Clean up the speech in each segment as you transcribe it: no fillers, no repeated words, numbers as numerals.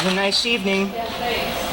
Have a nice evening. Yeah, thanks.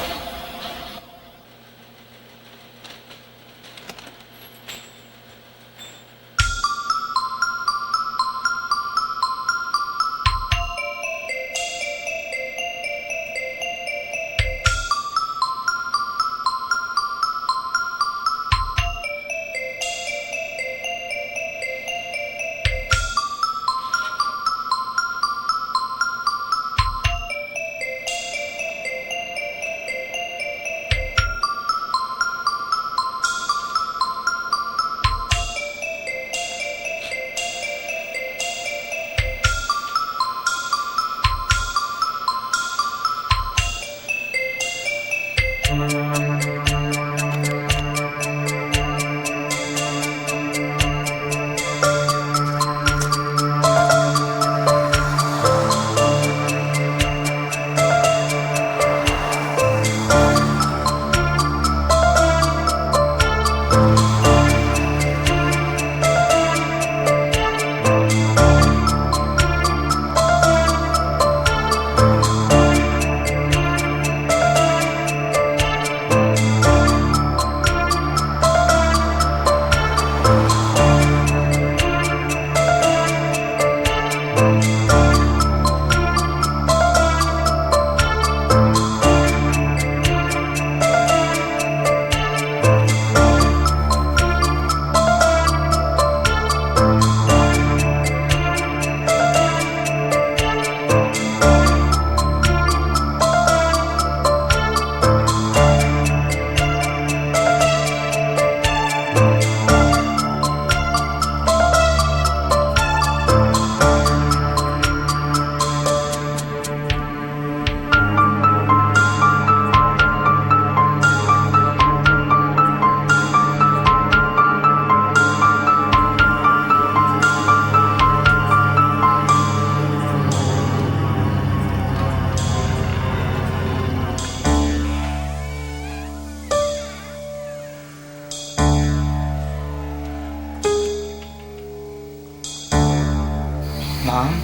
Mom?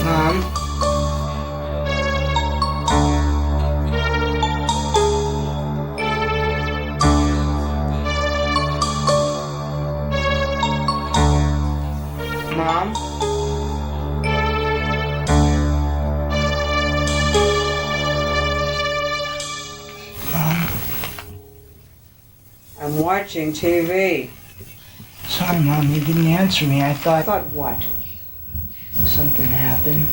Mom? Mom? I'm watching TV. Sorry, Mom, you didn't answer me. I thought Thought what? something happened.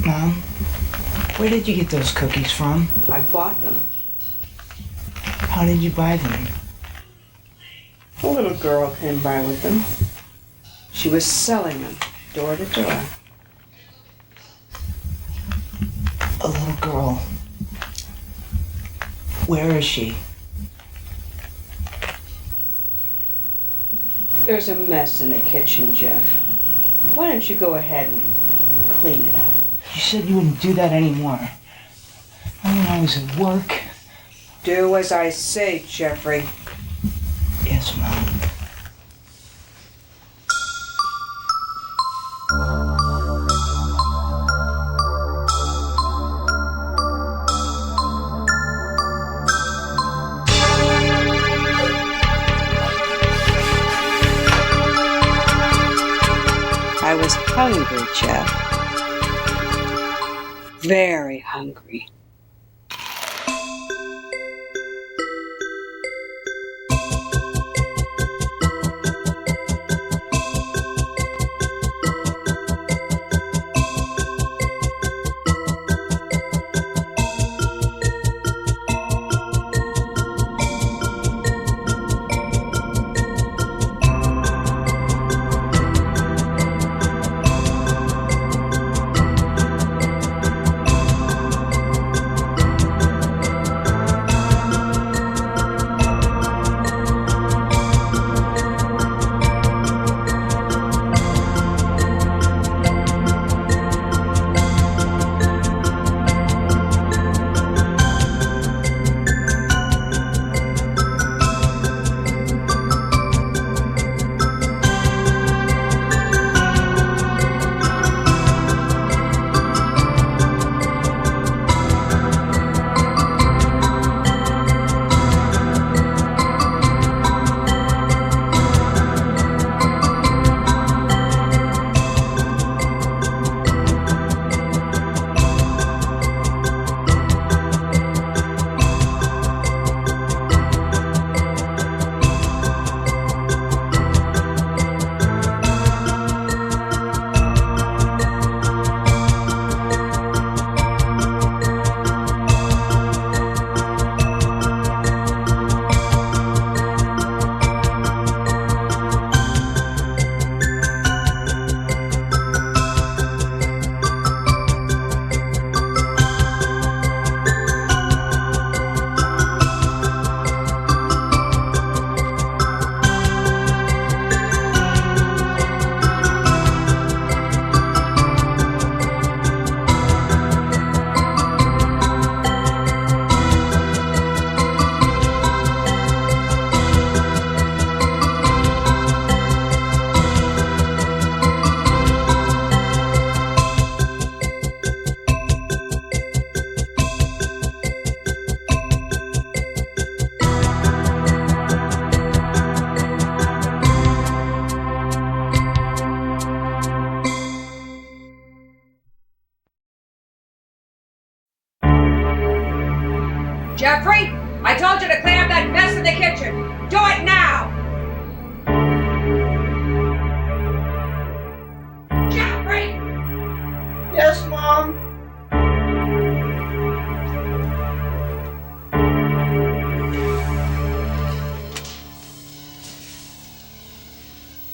Mom, where did you get those cookies from? I bought them. How did you buy them? A little girl came by with them. She was selling them door to door. A little girl. Where is she? There's a mess in the kitchen, Jeff. Why don't you go ahead and clean it up? You said you wouldn't do that anymore. Not when I was at work. Do as I say, Jeffrey. Yes, Mom. I was hungry, Jeff. Very hungry.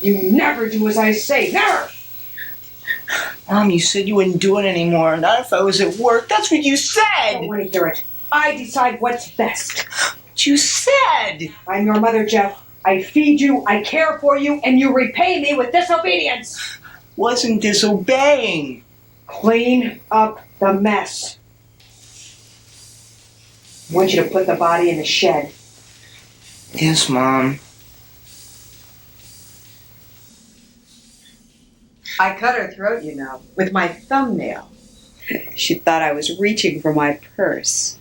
You never do as I say, never! Mom, you said you wouldn't do it anymore. Not if I was at work. That's what you I said! don't want to hear it. I decide what's best. What you said! I'm your mother, Jeff. I feed you, I care for you, and you repay me with disobedience. Wasn't disobeying. Clean up the mess. I want you to put the body in the shed. Yes, Mom. I cut her throat, you know, with my thumbnail. She thought I was reaching for my purse.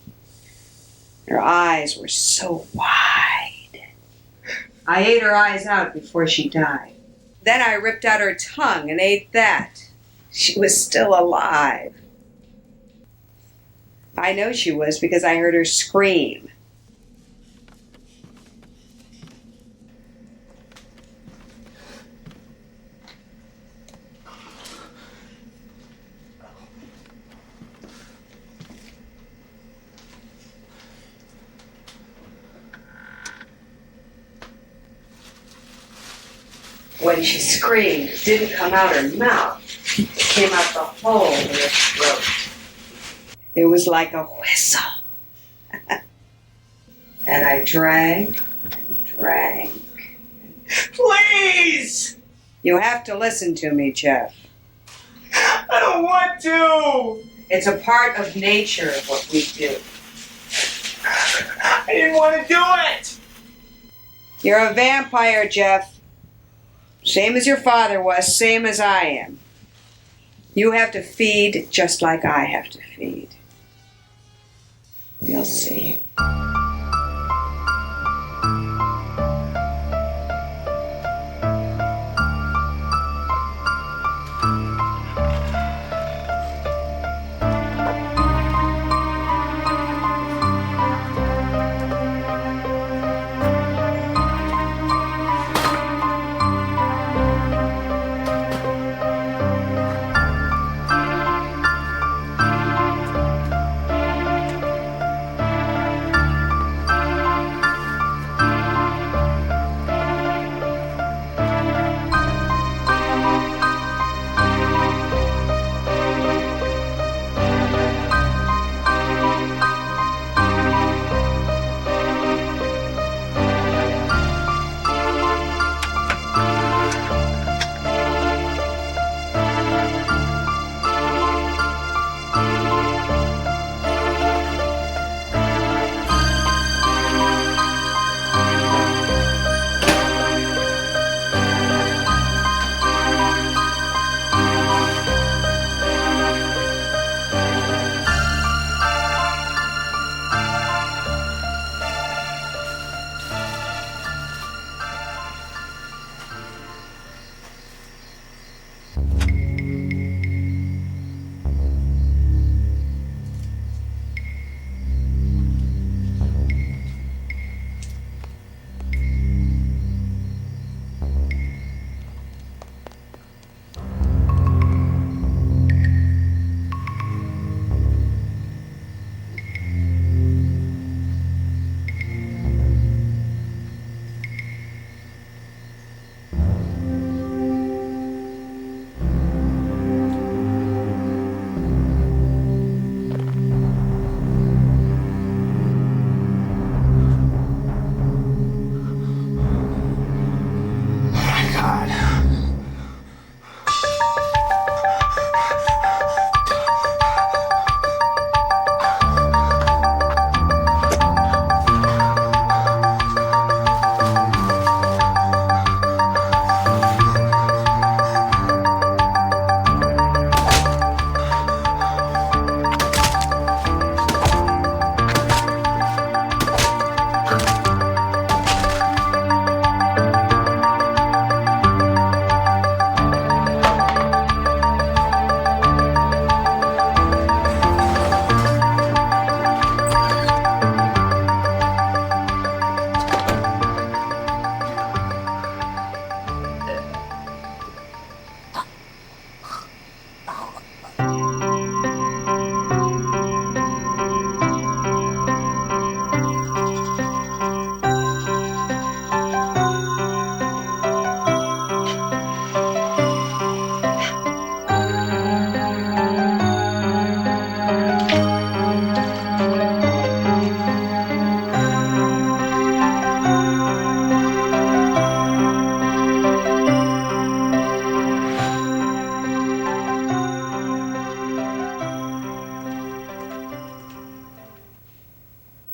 Her eyes were so wide. I ate her eyes out before she died. Then I ripped out her tongue and ate that. She was still alive. I know she was because I heard her scream. When she screamed, it didn't come out her mouth. It came out the hole in her throat. It was like a whistle. And I drank and drank. Please! You have to listen to me, Jeff. I don't want to! It's a part of nature of what we do. I didn't want to do it! You're a vampire, Jeff. Same as your father was, same as I am. You have to feed just like I have to feed. You'll see.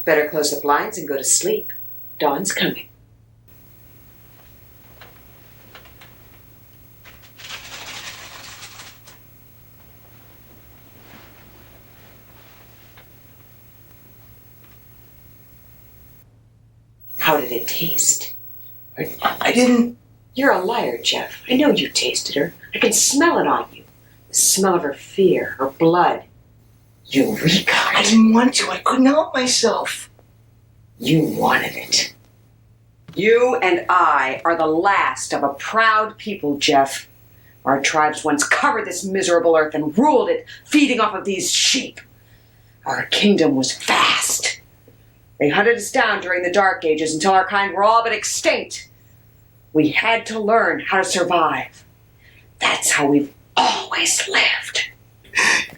Better close the blinds and go to sleep. Dawn's coming. How did it taste? I didn't. You're a liar, Jeff. I know you tasted her. I can smell it on you. The smell of her fear, her blood. Eureka! I didn't want to. I couldn't help myself. You wanted it. You and I are the last of a proud people, Jeff. Our tribes once covered this miserable earth and ruled it, feeding off of these sheep. Our kingdom was vast. They hunted us down during the Dark Ages until our kind were all but extinct. We had to learn how to survive. That's how we've always lived.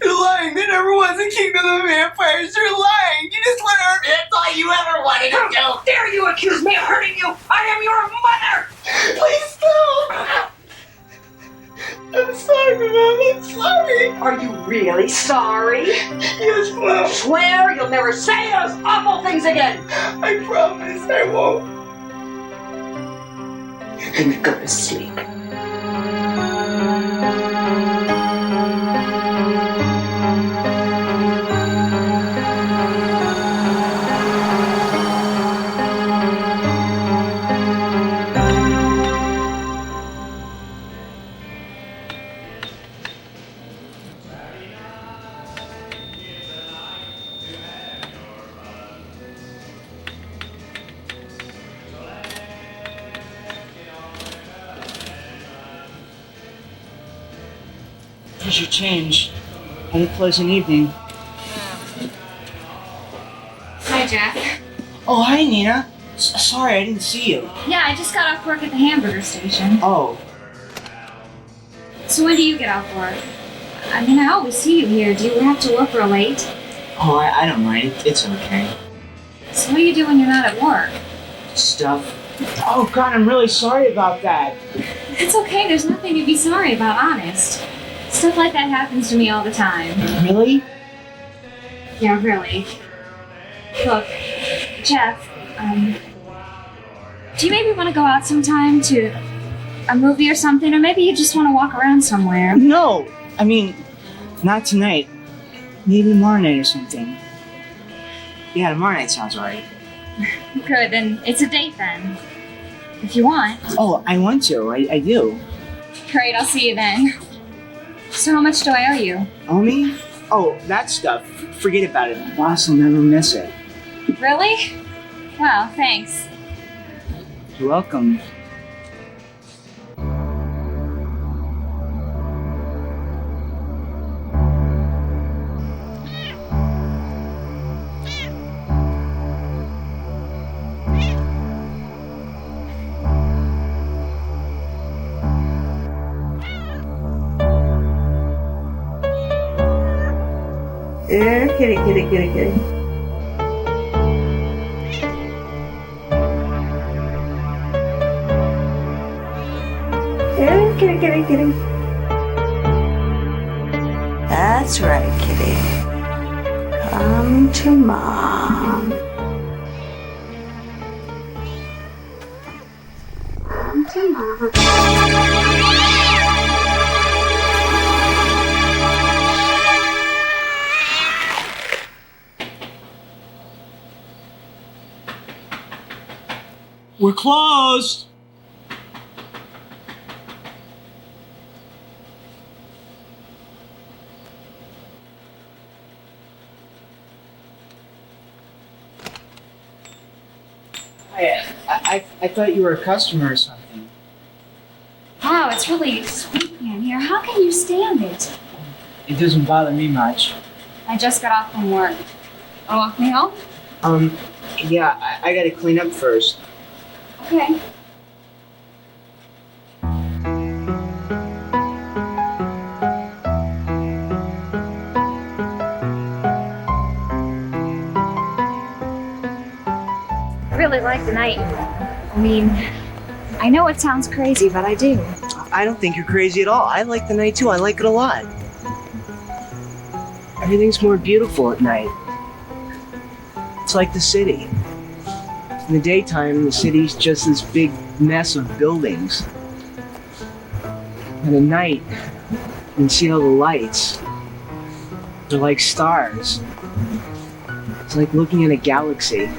You're lying. There never was a kingdom of vampires. You're lying. You just want to hurt me. That's all you ever wanted to do. How dare you accuse me of hurting you? I am your mother! Please stop. I'm sorry, Mom. I'm sorry. Are you really sorry? Yes, Mom. Swear you'll never say those awful things again. I promise I won't. Then go to sleep. Here's your change. Have a pleasant evening. Hi, Jeff. Oh, hi, Nina. Sorry, I didn't see you. Yeah, I just got off work at the hamburger station. Oh, So when do you get off work? I mean, I always see you here. Do you have to work real late? I don't mind. It's okay. So what do you do when you're not at work? Stuff. Oh, God, I'm really sorry about that. It's okay. There's nothing to be sorry about, honest. Stuff like that happens to me all the time. Really? Yeah, really. Look, Jeff, do you maybe want to go out sometime to a movie or something? Or maybe you just want to walk around somewhere? No. I mean, not tonight. Maybe tomorrow night or something. Yeah, tomorrow night sounds alright. Good, then it's a date then. If you want. Oh, I want to. I do. Great, I'll see you then. So how much do I owe you? Owe me? Oh, that stuff. Forget about it. Boss will never miss it. Really? Wow, thanks. You're welcome. Yeah, kitty, kitty, kitty, kitty. Yeah, kitty, kitty, kitty. That's right, kitty. Come to Mom. Come to Mom. We're closed. I thought you were a customer or something. Wow, it's really sweepy in here. How can you stand it? It doesn't bother me much. I just got off from work. Wanna walk me home? Yeah, I gotta clean up first. Okay. I really like the night. I mean, I know it sounds crazy, but I do. I don't think you're crazy at all. I like the night too. I like it a lot. Everything's more beautiful at night. It's like the city. In the daytime, the city's just this big mess of buildings. And at night, you can see all the lights. They're like stars. It's like looking at a galaxy.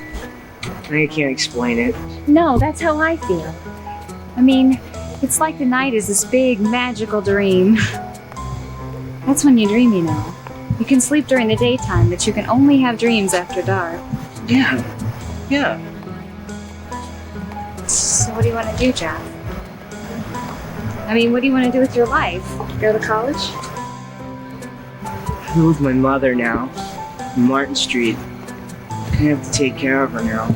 I can't explain it. No, that's how I feel. I mean, it's like the night is this big magical dream. That's when you dream, you know. You can sleep during the daytime, but you can only have dreams after dark. Yeah. So what do you want to do, Jeff? I mean, what do you want to do with your life? Go to college? I live with my mother now, in Martin Street. I have to take care of her now.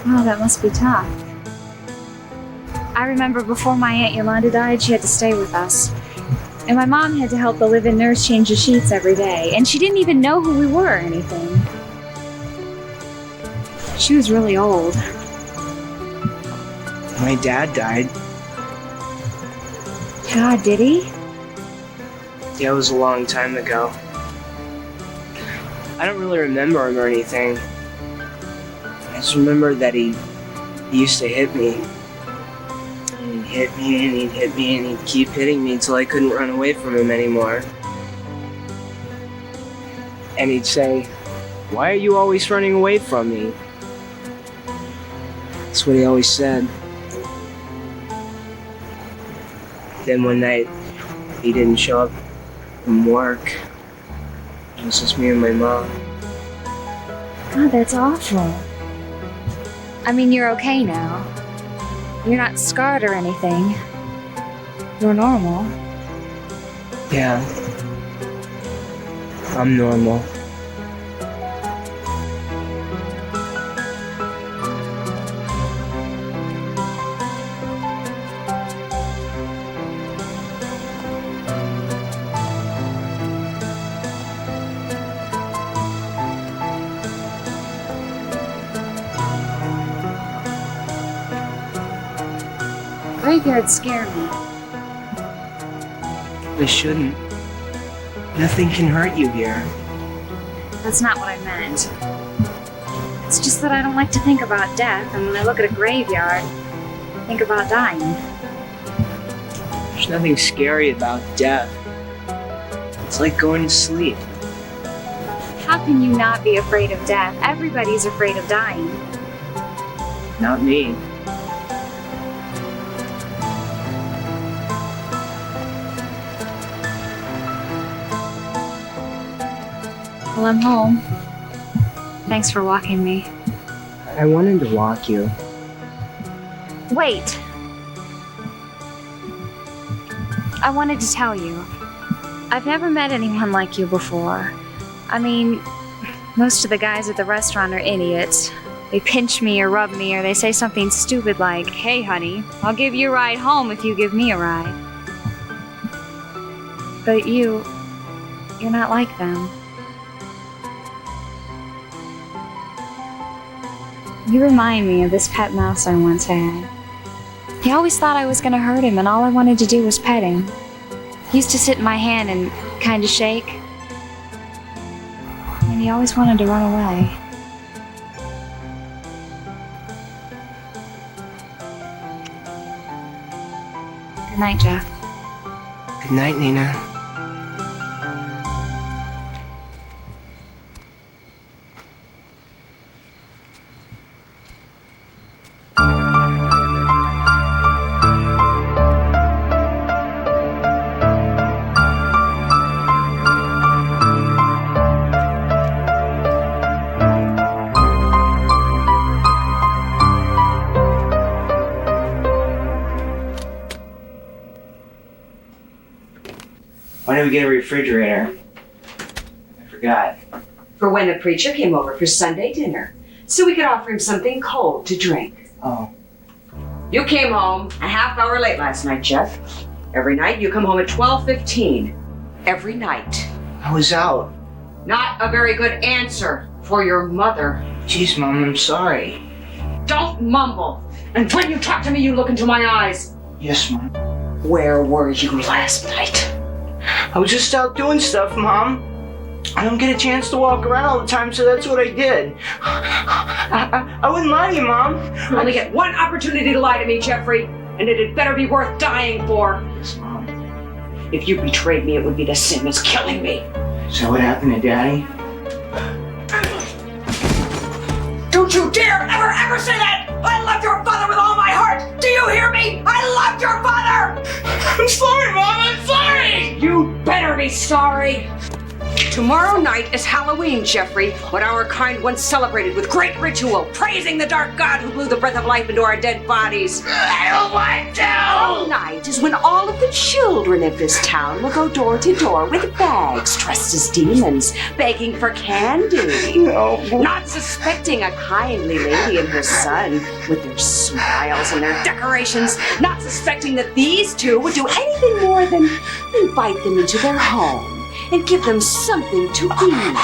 Oh, that must be tough. I remember before my Aunt Yolanda died, she had to stay with us. And my mom had to help the live-in nurse change the sheets every day. And she didn't even know who we were or anything. She was really old. My dad died. God, did he? Yeah, it was a long time ago. I don't really remember him or anything. I just remember that he used to hit me. And he'd hit me and he'd hit me and he'd keep hitting me until I couldn't run away from him anymore. And he'd say, "Why are you always running away from me?" That's what he always said. Then one night, he didn't show up from work. It was just me and my mom. God, that's awful. I mean, you're okay now. You're not scarred or anything. You're normal. Yeah. I'm normal. Graveyards scare me. They shouldn't. Nothing can hurt you here. That's not what I meant. It's just that I don't like to think about death, and when I look at a graveyard, I think about dying. There's nothing scary about death. It's like going to sleep. How can you not be afraid of death? Everybody's afraid of dying. Not me. Well, I'm home. Thanks for walking me. I wanted to walk you. Wait! I wanted to tell you. I've never met anyone like you before. I mean, most of the guys at the restaurant are idiots. They pinch me or rub me or they say something stupid like, "Hey honey, I'll give you a ride home if you give me a ride." But you're not like them. You remind me of this pet mouse I once had. He always thought I was gonna hurt him and all I wanted to do was pet him. He used to sit in my hand and kinda shake. And he always wanted to run away. Good night, Jeff. Good night, Nina. Why did we get a refrigerator? I forgot. For when the preacher came over for Sunday dinner, so we could offer him something cold to drink. Oh. You came home a half hour late last night, Jeff. Every night you come home at 12:15. Every night. I was out. Not a very good answer for your mother. Jeez, Mom, I'm sorry. Don't mumble. And when you talk to me, you look into my eyes. Yes, Mom. Where were you last night? I was just out doing stuff, Mom. I don't get a chance to walk around all the time, so that's what I did. I wouldn't lie to you, Mom. You only get one opportunity to lie to me, Jeffrey, and it had better be worth dying for. Yes, Mom. If you betrayed me, it would be the same as killing me. So what happened to Daddy? Don't you dare ever say that! I loved your father with all my heart! Do you hear me? I loved your father! I'm sorry, Mom, I'm sorry! You better be sorry! Tomorrow night is Halloween, Jeffrey, what our kind once celebrated with great ritual, praising the dark god who blew the breath of life into our dead bodies. I don't want to! Tonight is when all of the children of this town will go door to door with bags dressed as demons, begging for candy. No. Not suspecting a kindly lady and her son with their smiles and their decorations, not suspecting that these two would do anything more than invite them into their home and give them something to eat.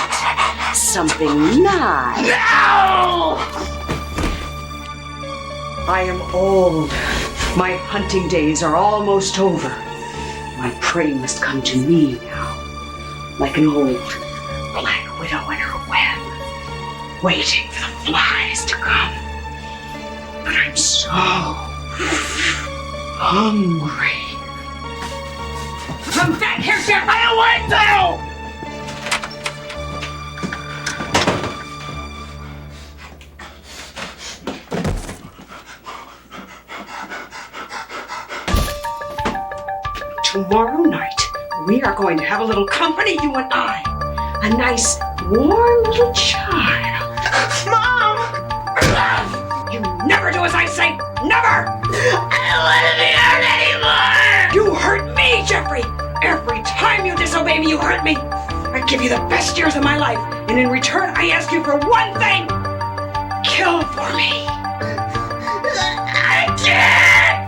Something nice. No! I am old. My hunting days are almost over. My prey must come to me now, like an old black widow in her web, waiting for the flies to come. But I'm so hungry. Come back here, Jeff! I don't want to! Tomorrow night, we are going to have a little company, you and I. A nice, warm little child. Mom! You never do as I say! Never! I don't want to be hurt anymore! You hurt me, Jeffrey! Every time you disobey me, you hurt me! I give you the best years of my life, and in return, I ask you for one thing! Kill for me! I can't!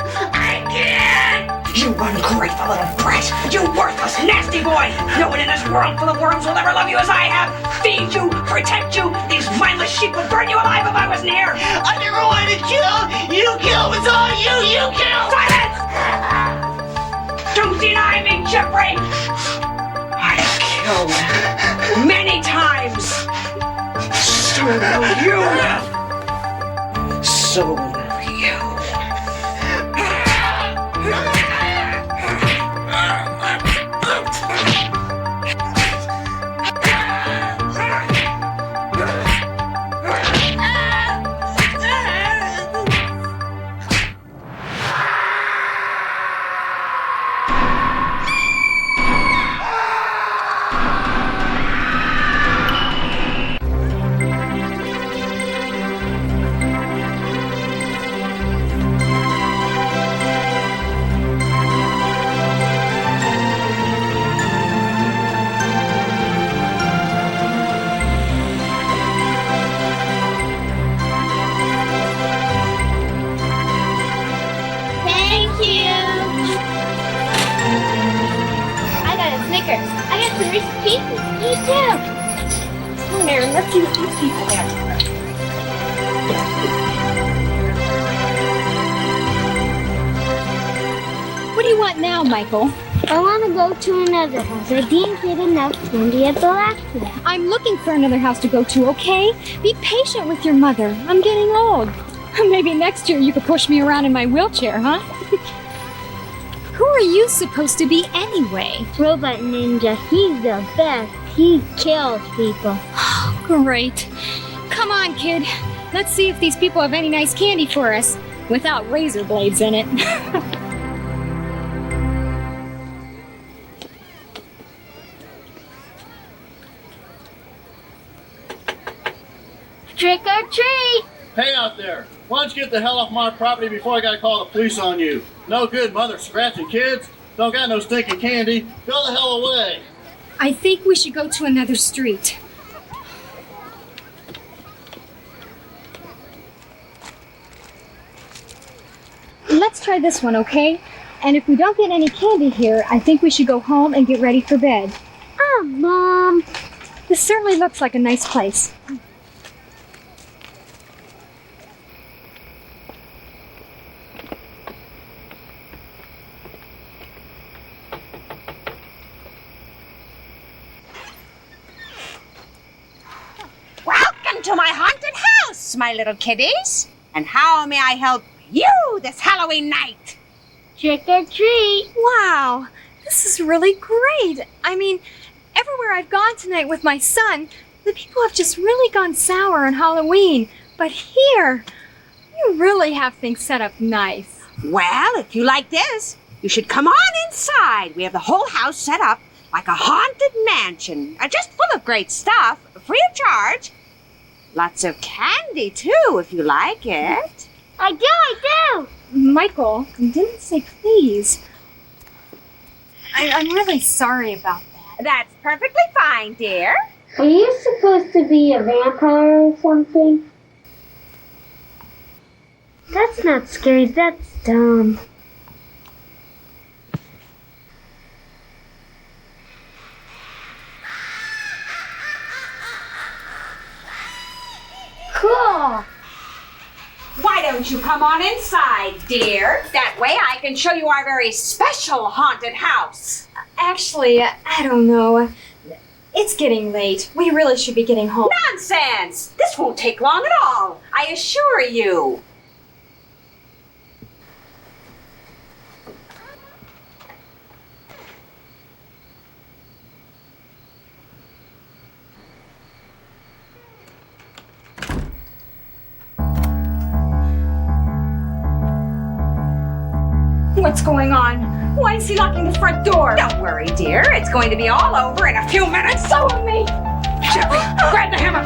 You ungrateful little brat! You worthless, nasty boy! No one in this world full of worms will ever love you as I have! Feed you, protect you! These mindless sheep would burn you alive if I was near! I never wanted to kill! You kill! It's all you kill! Silence! Don't deny me, Jeffrey! I've killed many times! So will you! So will you! What do you want now, Michael? I want to go to another house. I didn't get enough candy at the last one. I'm looking for another house to go to, okay? Be patient with your mother. I'm getting old. Maybe next year you could push me around in my wheelchair, huh? Who are you supposed to be anyway? Robot Ninja, he's the best. He kills people. Great. Come on, kid. Let's see if these people have any nice candy for us without razor blades in it. Trick or treat! Hey out there! Why don't you get the hell off my property before I gotta call the police on you? No good, mother scratching kids. Don't got no stinking candy. Go the hell away. I think we should go to another street. Let's try this one, okay? And if we don't get any candy here, I think we should go home and get ready for bed. Oh, Mom! This certainly looks like a nice place. to my haunted house, my little kiddies. And how may I help you this Halloween night? Trick or treat. Wow, this is really great. I mean, everywhere I've gone tonight with my son, the people have just really gone sour on Halloween. But here, you really have things set up nice. Well, if you like this, you should come on inside. We have the whole house set up like a haunted mansion, just full of great stuff, free of charge. Lots of candy, too, if you like it. I do. Michael, you didn't say please. I'm really sorry about that. That's perfectly fine, dear. Are you supposed to be a vampire or something? That's not scary, that's dumb. Cool! Why don't you come on inside, dear? That way I can show you our very special haunted house. Actually, I don't know. It's getting late. We really should be getting home. Nonsense! This won't take long at all, I assure you. What's going on? Why is he locking the front door? Don't worry, dear. It's going to be all over in a few minutes. So am me. Cherie, grab the hammer.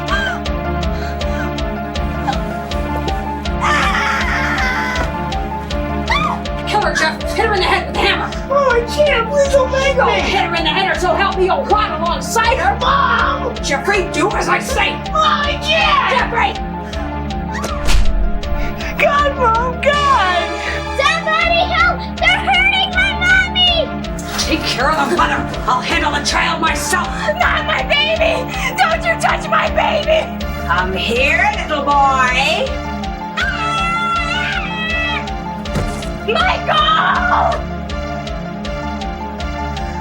Kill her, Jeff. Hit her in the head with the hammer. Oh, I can't. Please don't make Hit her in the head, or so help me, you'll rot alongside her. Mom! Jeffrey, do as I say. Mom, I can't! Jeffrey! God, Mom, God! Somebody help! They're hurting my mommy! Take care of the mother. I'll handle the child myself. Not my baby! Don't you touch my baby! Come here, little boy. Michael!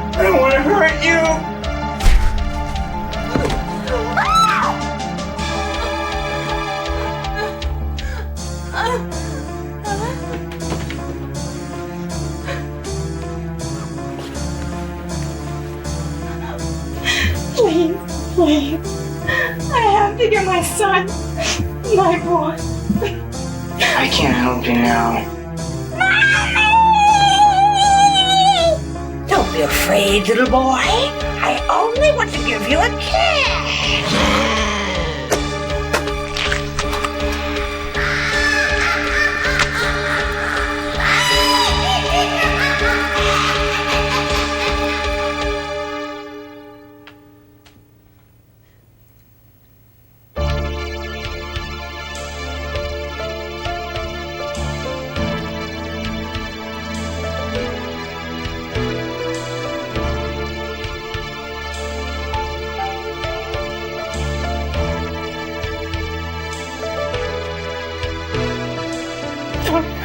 I don't want to hurt you. Please. I have to get my son. My boy. I can't help you now. Don't be afraid, little boy. I only want to give you a kiss.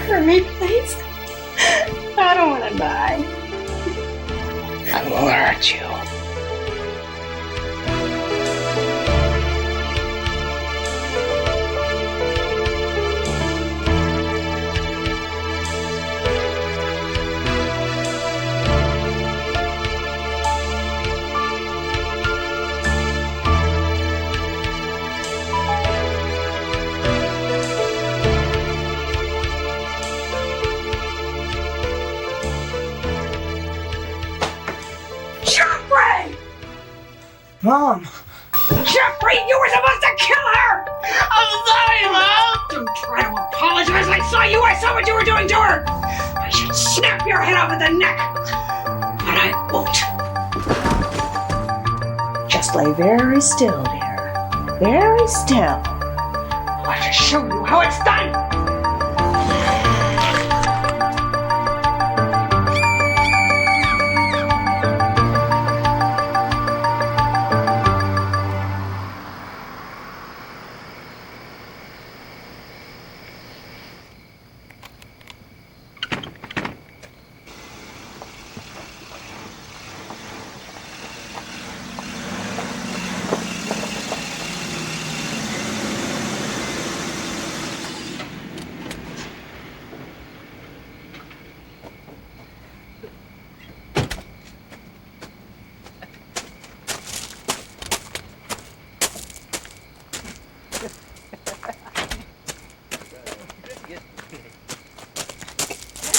For me, please. I don't want to die. I will hurt you. Mom! Jeffrey, you were supposed to kill her! I'm sorry, Mom! Don't try to apologize. I saw what you were doing to her! I should snap your head off at the neck! But I won't. Just lay very still, dear. Very still. I want to show you how it's done!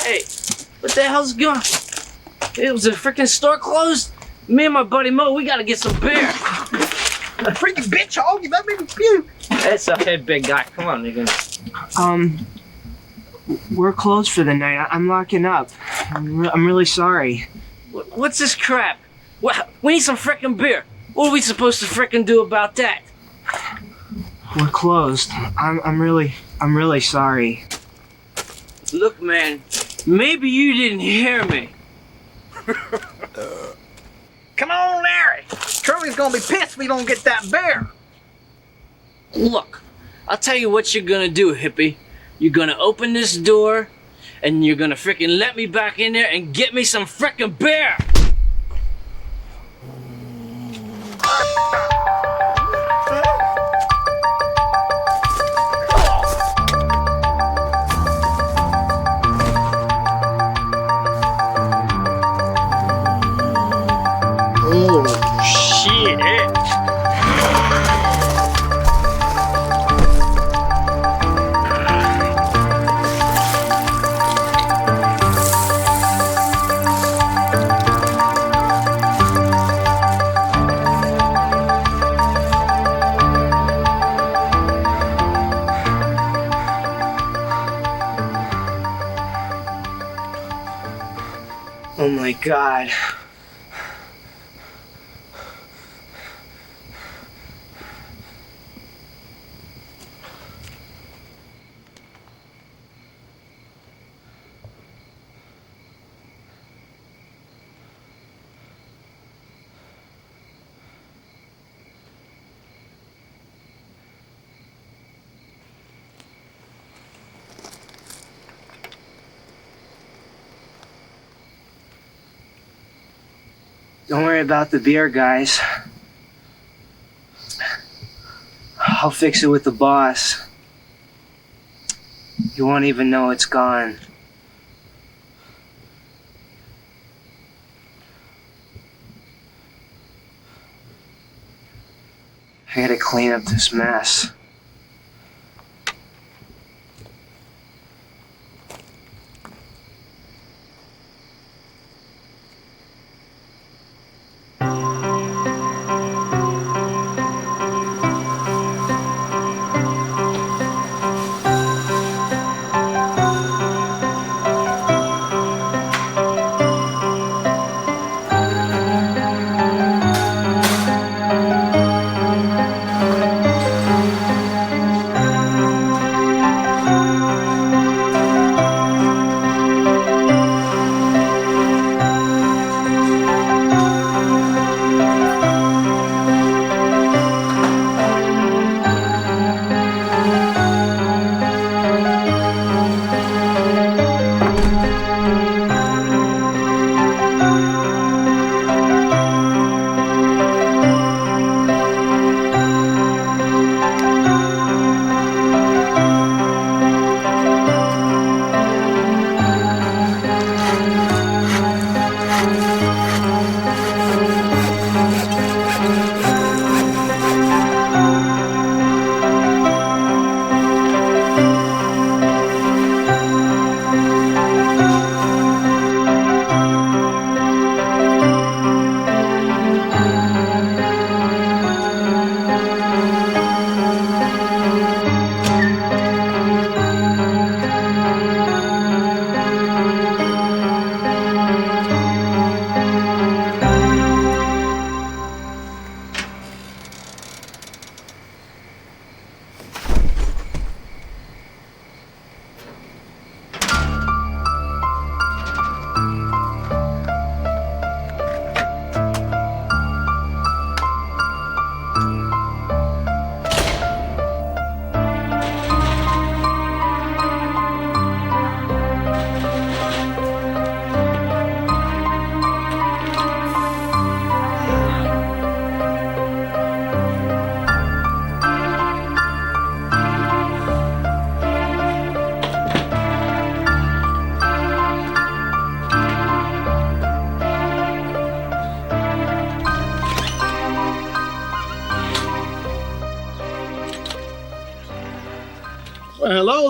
Hey, what the hell's going on? It was a freaking store closed? Me and my buddy Mo, we gotta get some beer. Freaking bitch hog, you let me puke. It's okay, big guy. Come on, nigga. We're closed for the night. I'm locking up. I'm really sorry. What's this crap? We need some freaking beer. What are we supposed to freaking do about that? We're closed. I'm really sorry. Look, man, maybe you didn't hear me. Come on, Larry. Charlie's gonna be pissed if we don't get that beer. Look, I'll tell you what you're gonna do, hippie. You're gonna open this door, and you're gonna freaking let me back in there and get me some freaking beer. Oh my God. Don't worry about the beer, guys. I'll fix it with the boss. You won't even know it's gone. I gotta clean up this mess.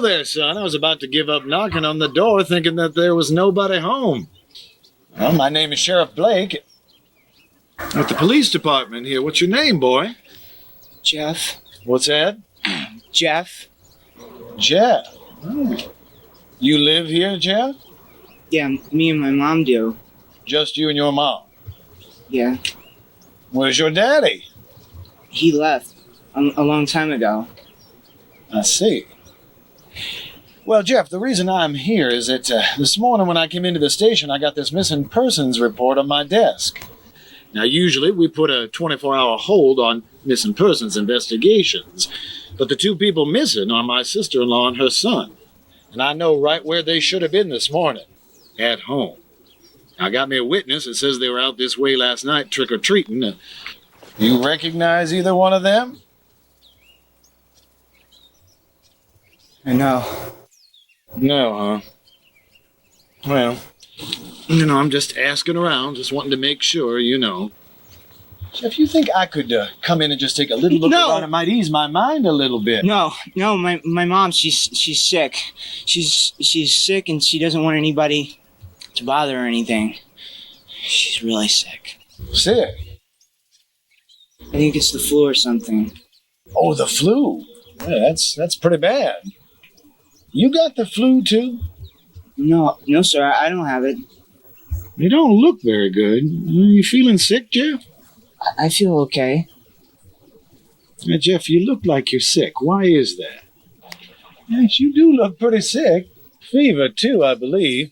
there, son. I was about to give up knocking on the door thinking that there was nobody home. Well, my name is Sheriff Blake. At the police department here. What's your name, boy? Jeff. What's that? Jeff. Jeff. Oh. You live here, Jeff? Yeah, me and my mom do. Just you and your mom? Yeah. Where's your daddy? He left a long time ago. I see. Well, Jeff, the reason I'm here is that this morning when I came into the station, I got this missing persons report on my desk. Now, usually we put a 24-hour hold on missing persons investigations, but the two people missing are my sister-in-law and her son. And I know right where they should have been this morning. At home. I got me a witness that says they were out this way last night trick-or-treating. You recognize either one of them? No. No, huh? Well, I'm just asking around, just wanting to make sure, Jeff, you think I could come in and just take a little look around? It might ease my mind a little bit. No, my mom, she's sick. She's sick and she doesn't want anybody to bother or anything. She's really sick. Sick? I think it's the flu or something. Oh, the flu? Yeah, that's pretty bad. You got the flu too? No, sir, I don't have it. You don't look very good. Are you feeling sick, Jeff? I feel okay. Now, Jeff, you look like you're sick. Why is that? Yes, you do look pretty sick. Fever, too, I believe.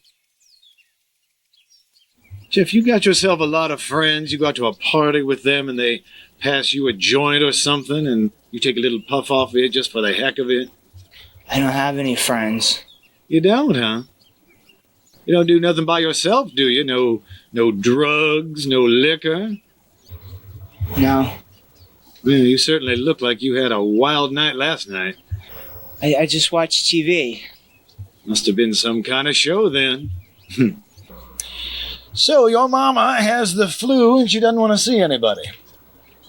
Jeff, you got yourself a lot of friends. You go out to a party with them and they pass you a joint or something and you take a little puff off it just for the heck of it. I don't have any friends. You don't, huh? You don't do nothing by yourself, do you? No drugs, no liquor? No. Well, you certainly look like you had a wild night last night. I just watched TV. Must have been some kind of show then. So, your mama has the flu and she doesn't want to see anybody.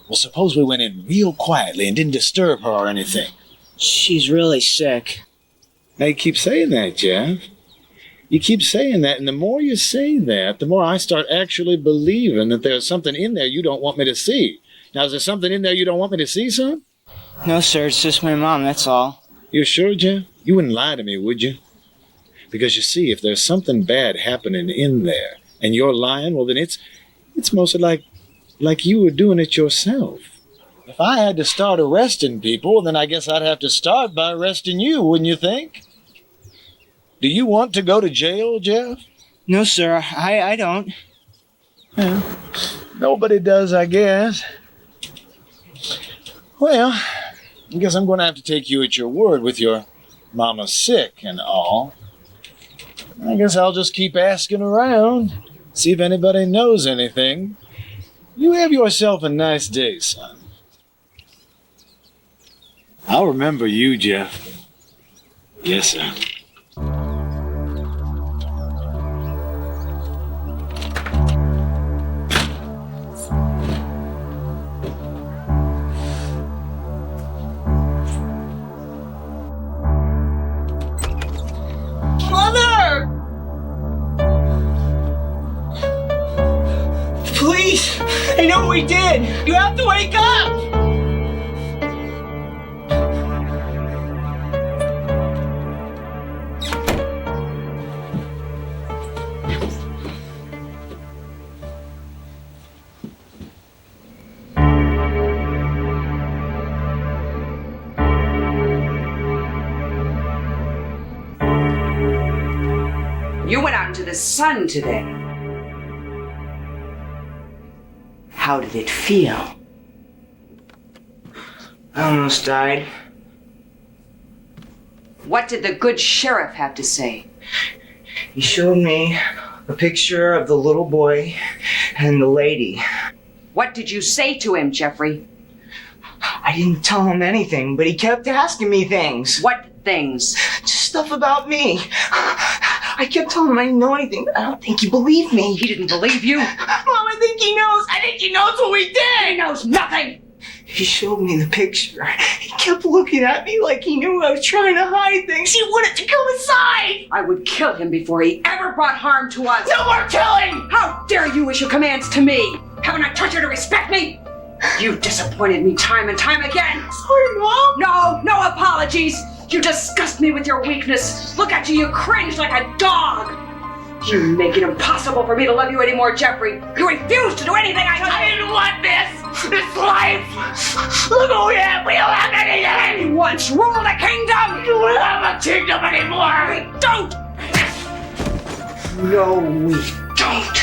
Well, suppose we went in real quietly and didn't disturb her or anything. She's really sick. Now, you keep saying that, Jeff. You keep saying that, and the more you say that, the more I start actually believing that there's something in there you don't want me to see. Now, is there something in there you don't want me to see, son? No, sir, it's just my mom, that's all. You're sure, Jeff? You wouldn't lie to me, would you? Because you see, if there's something bad happening in there, and you're lying, well, then it's mostly like you were doing it yourself. If I had to start arresting people, then I guess I'd have to start by arresting you, wouldn't you think? Do you want to go to jail, Jeff? No, sir, I don't. Well, nobody does, I guess. Well, I guess I'm going to have to take you at your word with your mama sick and all. I guess I'll just keep asking around, see if anybody knows anything. You have yourself a nice day, son. I'll remember you, Jeff. Yes, sir. Mother! Please! I know we did! You have to wake up! You went out into the sun today. How did it feel? I almost died. What did the good sheriff have to say? He showed me a picture of the little boy and the lady. What did you say to him, Jeffrey? I didn't tell him anything, but he kept asking me things. What things? Just stuff about me. I kept telling him I didn't know anything, but I don't think he believed me. He didn't believe you? Mom, I think he knows. I think he knows what we did. He knows nothing. He showed me the picture. He kept looking at me like he knew I was trying to hide things. He wanted to come inside. I would kill him before he ever brought harm to us. No more killing! How dare you issue commands to me? Haven't I taught you to respect me? You've disappointed me time and time again. Sorry, Mom. No apologies. You disgust me with your weakness. Look at you cringe like a dog. You make it impossible for me to love you anymore, Jeffrey. You refuse to do anything I didn't want this life. Look what we have. We don't have anything. You once ruled a kingdom. We don't have a kingdom anymore. We don't. No, we don't.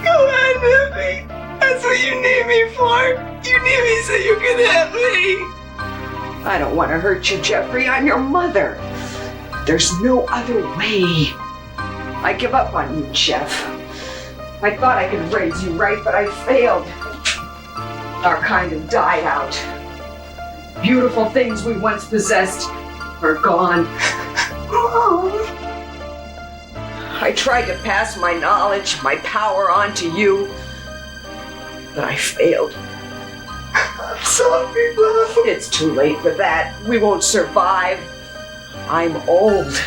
Go ahead, Hippie. That's what you need me for. You need me so you can hit me. I don't want to hurt you, Jeffrey. I'm your mother. There's no other way. I give up on you, Jeff. I thought I could raise you right, but I failed. Our kind have died out. Beautiful things we once possessed are gone. I tried to pass my knowledge, my power on to you, but I failed. I'm sorry, Mom. It's too late for that. We won't survive. I'm old.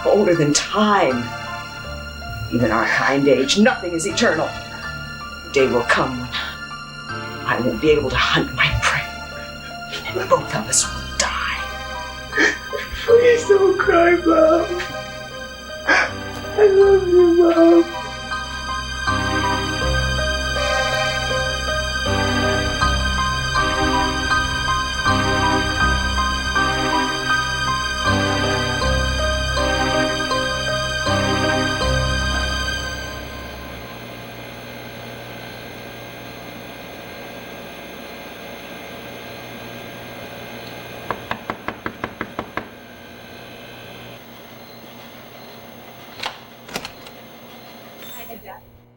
Older than time. Even our kind age, nothing is eternal. The day will come when I won't be able to hunt my prey. And both of us will die. Please don't cry, Mom. I love you, Mom.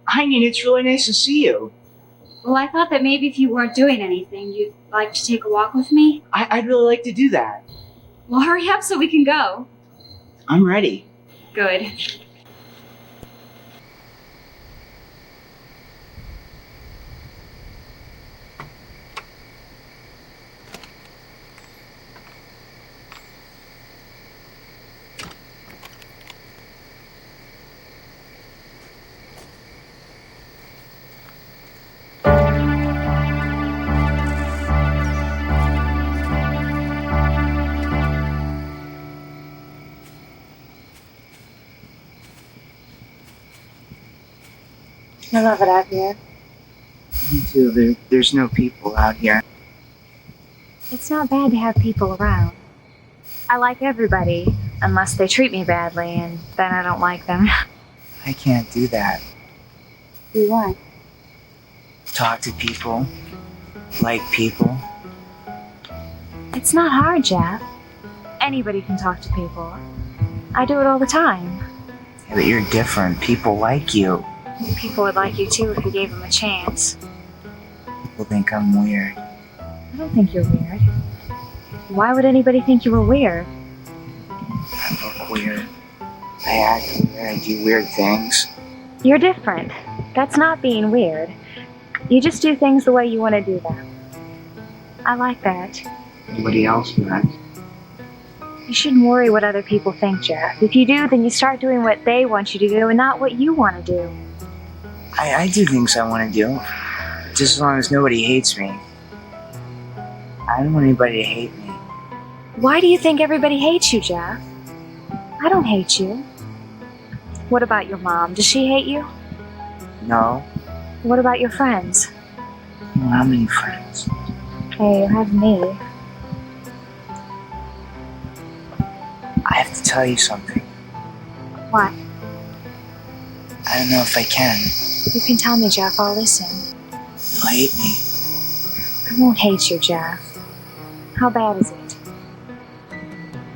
I mean, it's really nice to see you. Well, I thought that maybe if you weren't doing anything, you'd like to take a walk with me. I'd really like to do that. Well, hurry up so we can go. I'm ready. Good. I love it out here. Me too. There's no people out here. It's not bad to have people around. I like everybody, unless they treat me badly, and then I don't like them. I can't do that. Do what? Talk to people. Like people. It's not hard, Jeff. Anybody can talk to people. I do it all the time. Yeah, but you're different. People like you. People would like you too if you gave them a chance. People think I'm weird. I don't think you're weird. Why would anybody think you were weird? I look weird. I act weird. I do weird things. You're different. That's not being weird. You just do things the way you want to do them. I like that. Nobody else would. You shouldn't worry what other people think, Jeff. If you do, then you start doing what they want you to do and not what you want to do. I do things I want to do. Just as long as nobody hates me. I don't want anybody to hate me. Why do you think everybody hates you, Jeff? I don't hate you. What about your mom? Does she hate you? No. What about your friends? I don't have any friends. Hey, you have me. I have to tell you something. What? I don't know if I can. You can tell me, Jeff. I'll listen. You'll hate me. I won't hate you, Jeff. How bad is it?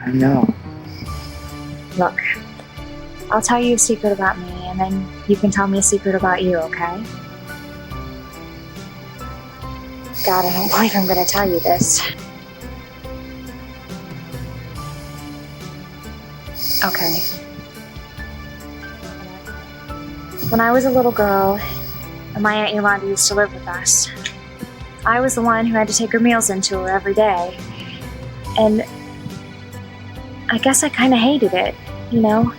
I know. Look, I'll tell you a secret about me, and then you can tell me a secret about you, okay? God, I don't believe I'm going to tell you this. Okay. When I was a little girl, my Aunt Yolanda used to live with us. I was the one who had to take her meals into her every day. And I guess I kind of hated it, you know?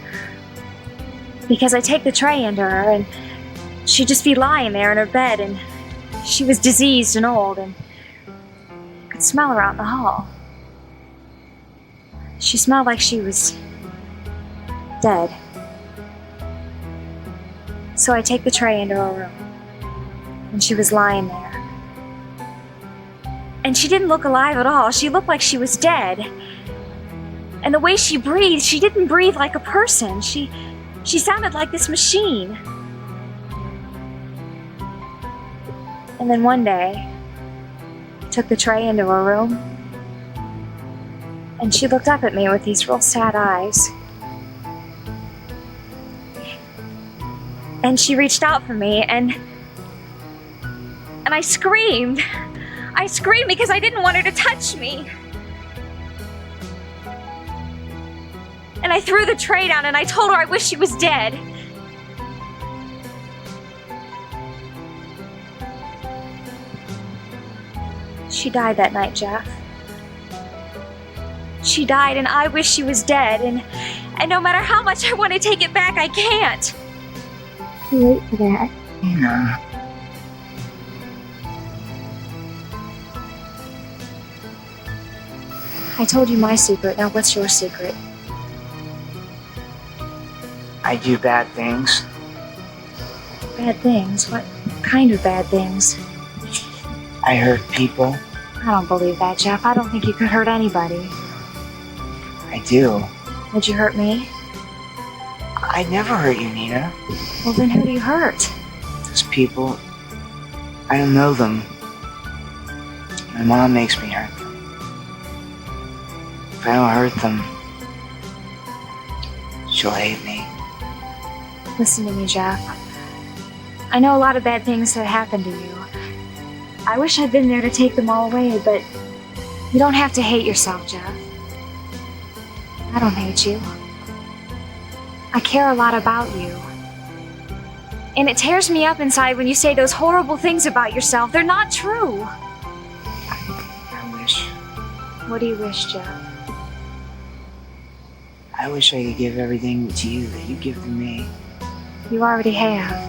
Because I take the tray into her and she'd just be lying there in her bed and she was diseased and old and I could smell her out in the hall. She smelled like she was dead. So I take the tray into her room and she was lying there. And she didn't look alive at all. She looked like she was dead. And the way she breathed, she didn't breathe like a person. She sounded like this machine. And then one day, I took the tray into her room, and she looked up at me with these real sad eyes. And she reached out for me, and I screamed. I screamed because I didn't want her to touch me. And I threw the tray down and I told her I wish she was dead. She died that night, Jeff. She died and I wish she was dead and no matter how much I want to take it back, I can't. Too late for that. No. I told you my secret, now what's your secret? I do bad things. Bad things? What kind of bad things? I hurt people. I don't believe that, Jeff. I don't think you could hurt anybody. I do. Would you hurt me? I never hurt you, Nina. Well, then who do you hurt? Those people, I don't know them. My mom makes me hurt them. If I don't hurt them, she'll hate me. Listen to me, Jeff. I know a lot of bad things that happened to you. I wish I'd been there to take them all away, but you don't have to hate yourself, Jeff. I don't hate you. I care a lot about you. And it tears me up inside when you say those horrible things about yourself. They're not true. I wish. What do you wish, Jeff? I wish I could give everything to you that you give to me. You already have.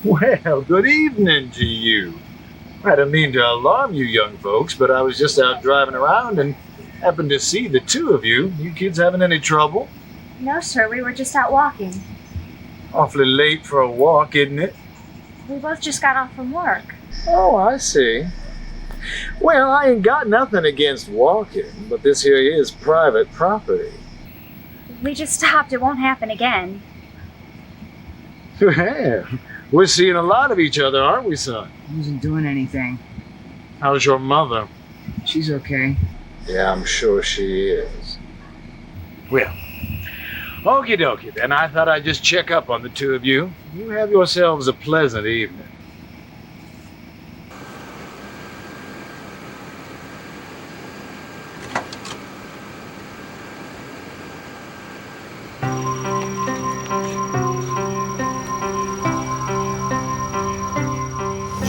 Well, good evening to you. I didn't mean to alarm you young folks, but I was just out driving around and happened to see the two of you. You kids having any trouble? No, sir. We were just out walking. Awfully late for a walk, isn't it? We both just got off from work. Oh, I see. Well, I ain't got nothing against walking, but this here is private property. We just stopped. It won't happen again. Well, we're seeing a lot of each other, aren't we, son? I wasn't doing anything. How's your mother? She's okay. Yeah, I'm sure she is. Well, okie dokie, then I thought I'd just check up on the two of you. You have yourselves a pleasant evening.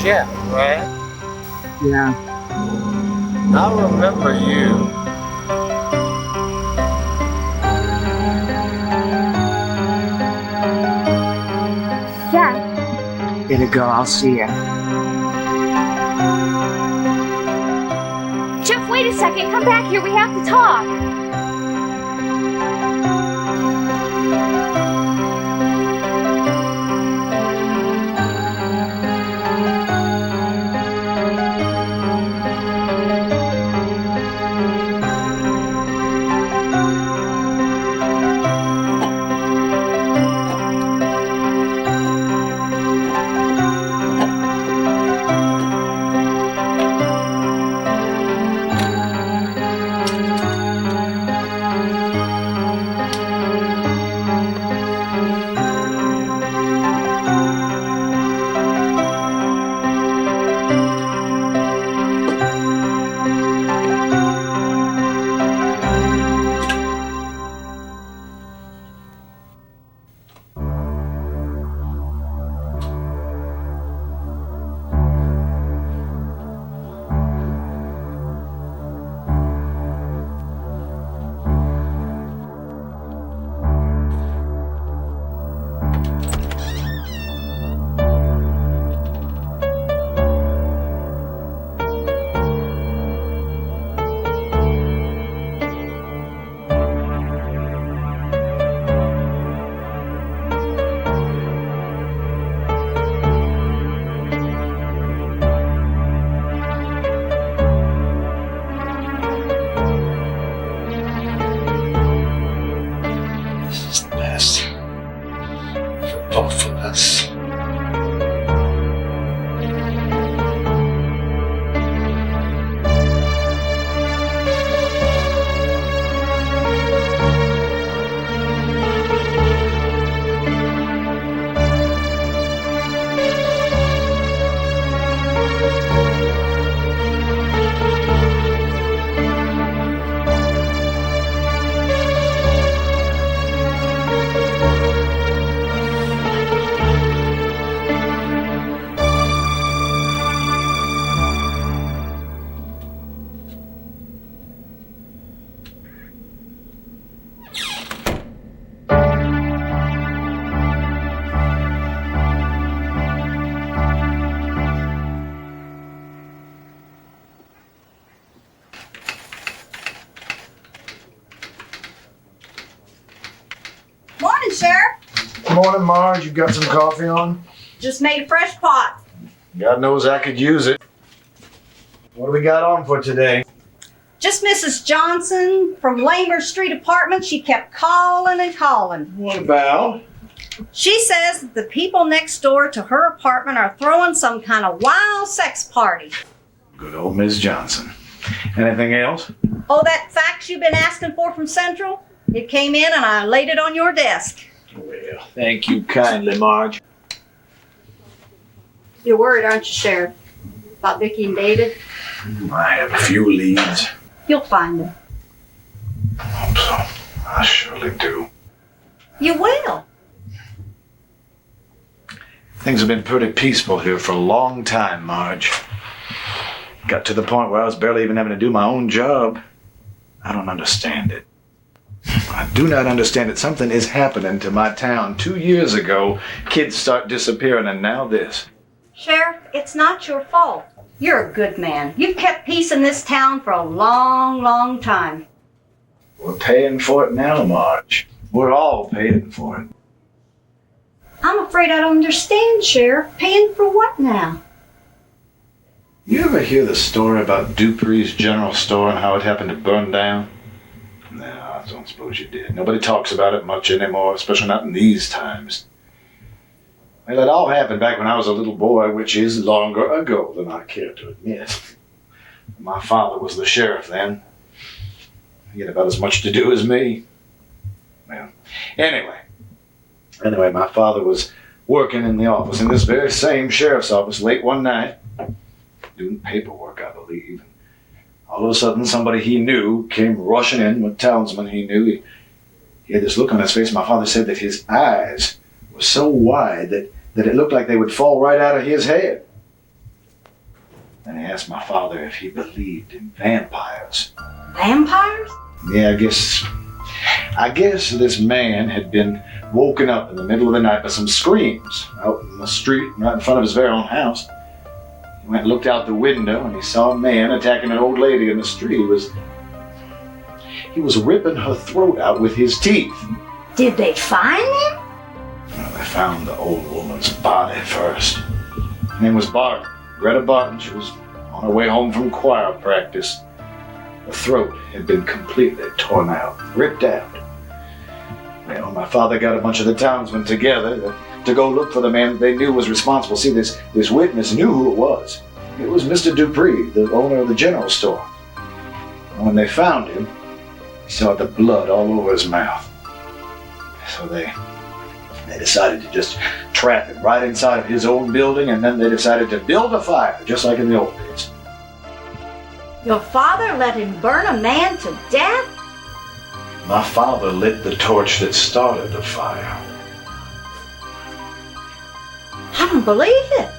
Jeff, right? Yeah. I remember you. Jeff. Way to go. I'll see ya. Jeff, wait a second. Come back here. We have to talk. Sheriff. Morning, Marge. You got some coffee on? Just made a fresh pot. God knows I could use it. What do we got on for today? Just Mrs. Johnson from Lamer Street Apartment. She kept calling and calling. What about? She says that the people next door to her apartment are throwing some kind of wild sex party. Good old Miss Johnson. Anything else? Oh, that fax you've been asking for from Central? It came in and I laid it on your desk. Well, thank you kindly, Marge. You're worried, aren't you, Sheriff? About Vicky and David? I have a few leads. You'll find them. I hope so. I surely do. You will. Things have been pretty peaceful here for a long time, Marge. Got to the point where I was barely even having to do my own job. I don't understand it. I do not understand it. Something is happening to my town. 2 years ago, kids start disappearing, and now this. Sheriff, it's not your fault. You're a good man. You've kept peace in this town for a long, long time. We're paying for it now, Marge. We're all paying for it. I'm afraid I don't understand, Sheriff. Paying for what now? You ever hear the story about Dupree's General Store and how it happened to burn down? No, I don't suppose you did. Nobody talks about it much anymore, especially not in these times. Well, it all happened back when I was a little boy, which is longer ago than I care to admit. My father was the sheriff then. He had about as much to do as me. Well, anyway, my father was working in the office, in this very same sheriff's office, late one night, doing paperwork, I believe. All of a sudden, somebody he knew came rushing in, a townsman he knew. He had this look on his face. My father said that his eyes were so wide that it looked like they would fall right out of his head. Then he asked my father if he believed in vampires. Vampires? Yeah, I guess this man had been woken up in the middle of the night by some screams out in the street right in front of his very own house. He went and looked out the window and he saw a man attacking an old lady in the street. He was ripping her throat out with his teeth. Did they find him? Well, they found the old woman's body first. Her name was Barton, Greta Barton. She was on her way home from choir practice. The throat had been completely torn out, ripped out. Well, my father got a bunch of the townsmen together to go look for the man they knew was responsible. See, this witness knew who it was. It was Mr. Dupree, the owner of the general store. And when they found him, he saw the blood all over his mouth. So they decided to just trap him right inside of his own building, and then they decided to build a fire, just like in the old days. Your father let him burn a man to death? My father lit the torch that started the fire. I don't believe it.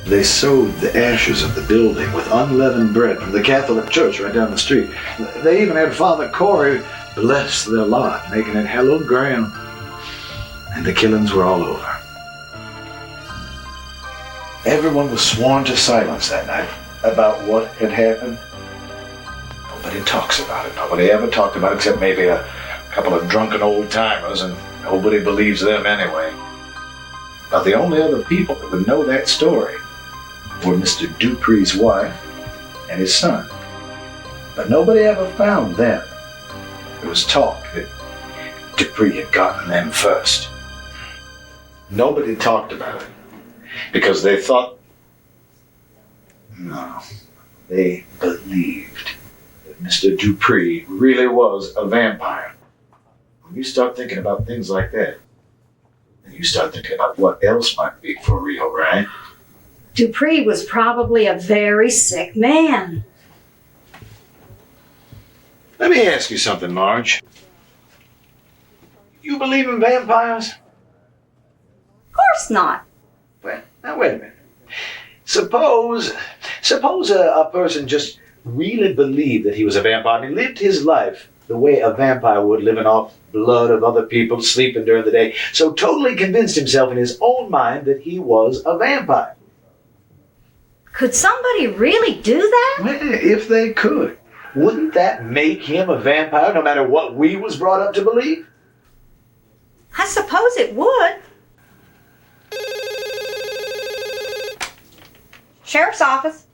They sowed the ashes of the building with unleavened bread from the Catholic church right down the street. They even had Father Corey bless their lot, making it hallowed ground. And the killings were all over. Everyone was sworn to silence that night about what had happened. Nobody talks about it. Nobody ever talked about it except maybe a couple of drunken old-timers, and nobody believes them anyway. But the only other people that would know that story were Mr. Dupree's wife and his son. But nobody ever found them. There was talk that Dupree had gotten them first. Nobody talked about it because they thought, no, they believed that Mr. Dupree really was a vampire. When you start thinking about things like that, then you start thinking about what else might be for real, right? Dupree was probably a very sick man. Let me ask you something, Marge. You believe in vampires? Of course not. Well, now wait a minute. Suppose a person just really believed that he was a vampire and he lived his life the way a vampire would, living off blood of other people, sleeping during the day, so totally convinced himself in his own mind that he was a vampire. Could somebody really do that? Well, if they could, wouldn't that make him a vampire no matter what we was brought up to believe? I suppose it would. Sheriff's office.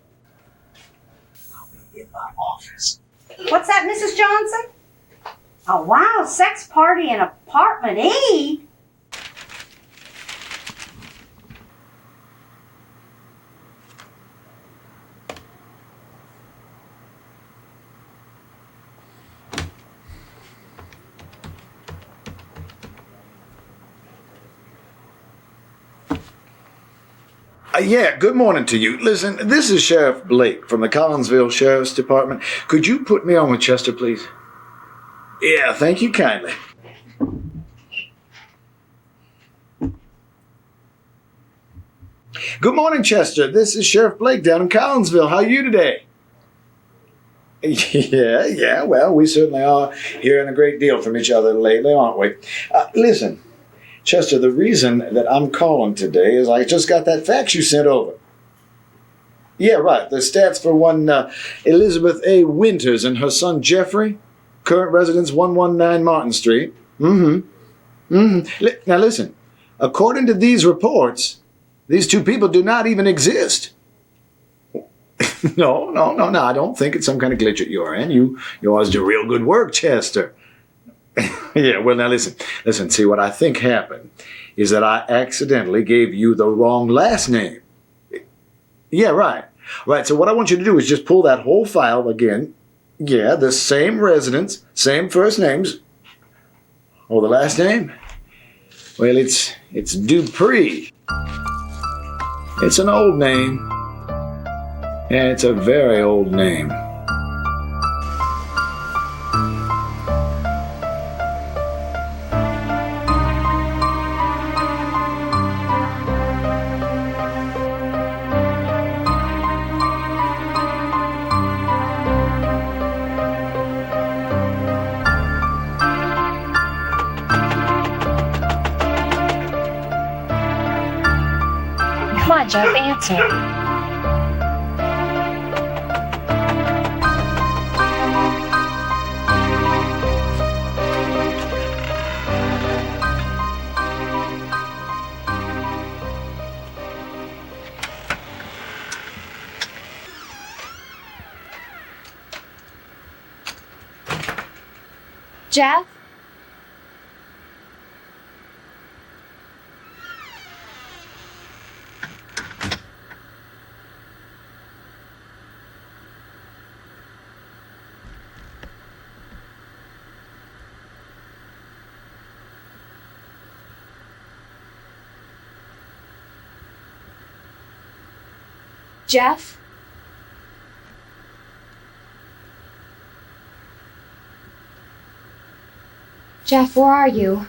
In my office. What's that, Mrs. Johnson? Oh, wow, sex party in apartment E. Yeah, good morning to you. Listen, this is Sheriff Blake from the Collinsville Sheriff's Department. Could you put me on with Chester, please? Yeah, thank you kindly. Good morning, Chester. This is Sheriff Blake down in Collinsville. How are you today? Yeah, well, we certainly are hearing a great deal from each other lately, aren't we? Listen, Chester, the reason that I'm calling today is I just got that fax you sent over. Yeah, right. The stats for one Elizabeth A. Winters and her son Jeffrey, current residence 119 Martin Street. Now listen, according to these reports, these two people do not even exist. No, I don't think it's some kind of glitch at your end. You always do real good work, Chester. Yeah, well, now listen, see, what I think happened is that I accidentally gave you the wrong last name. Yeah, right, so what I want you to do is just pull that whole file again. Yeah, the same residence, same first names. Oh, the last name? Well, it's Dupree. It's an old name. Yeah, it's a very old name. Come on, Jeff, answer. Jeff? Jeff? Jeff, where are you?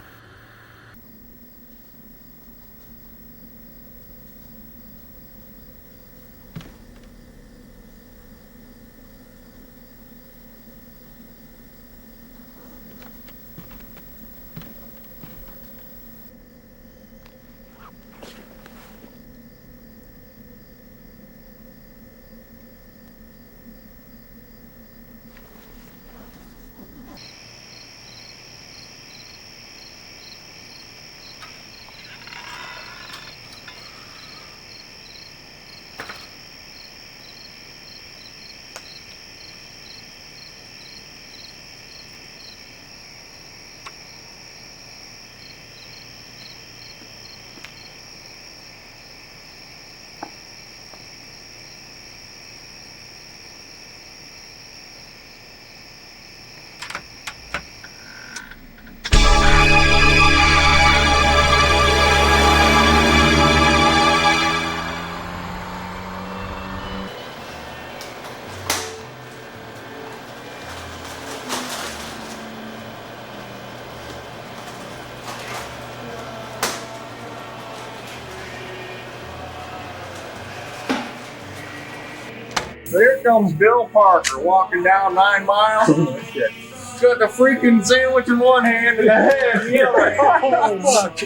There comes Bill Parker walking down 9 Mile. Got the freaking sandwich in one hand and the head in the other. Oh, fuck.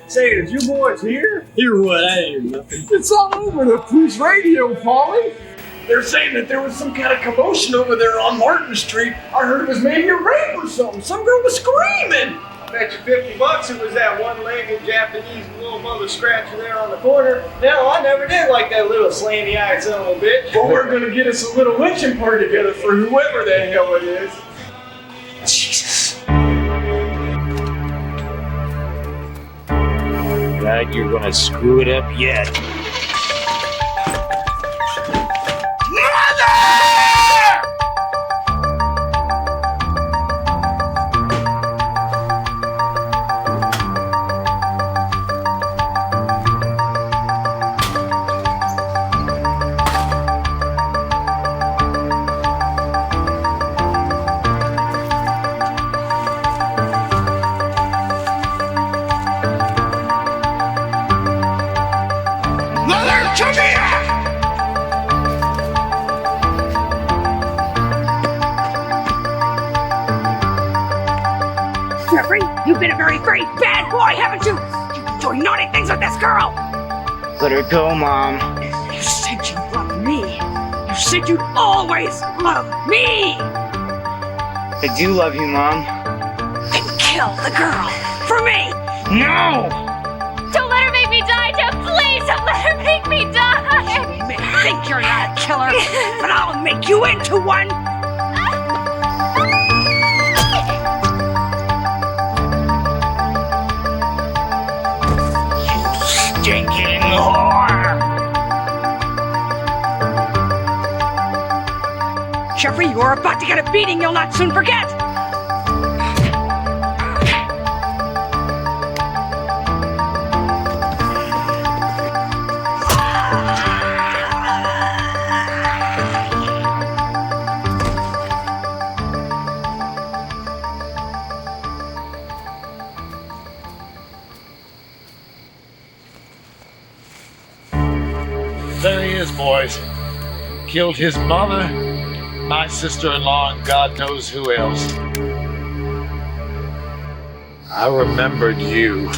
Say, is you boys here? Hear what? I ain't nothing. It's all over the police radio, Paulie. They're saying that there was some kind of commotion over there on Martin Street. I heard it was maybe a rape or something. Some girl was screaming. bet you $50 it was that one-legged Japanese little mother scratcher there on the corner. Hell, I never did like that little slanty-eyed son of a bitch. But we're gonna get us a little lynching party together for whoever the hell it is. Jesus. God, you're gonna screw it up yet. Jeffrey, you've been a very, very bad boy, haven't you? You've been doing naughty things with this girl. Let her go, Mom. You said you loved me. You said you'd always love me. I do love you, Mom. Then kill the girl for me. No! Don't let her make me die, Jeff. Please don't let her make me die. You may think you're not a killer, but I'll make you into one. Stinking whore! Jeffrey, you're about to get a beating you'll not soon forget. There he is, boys. Killed his mother, my sister-in-law, and God knows who else. I remembered you.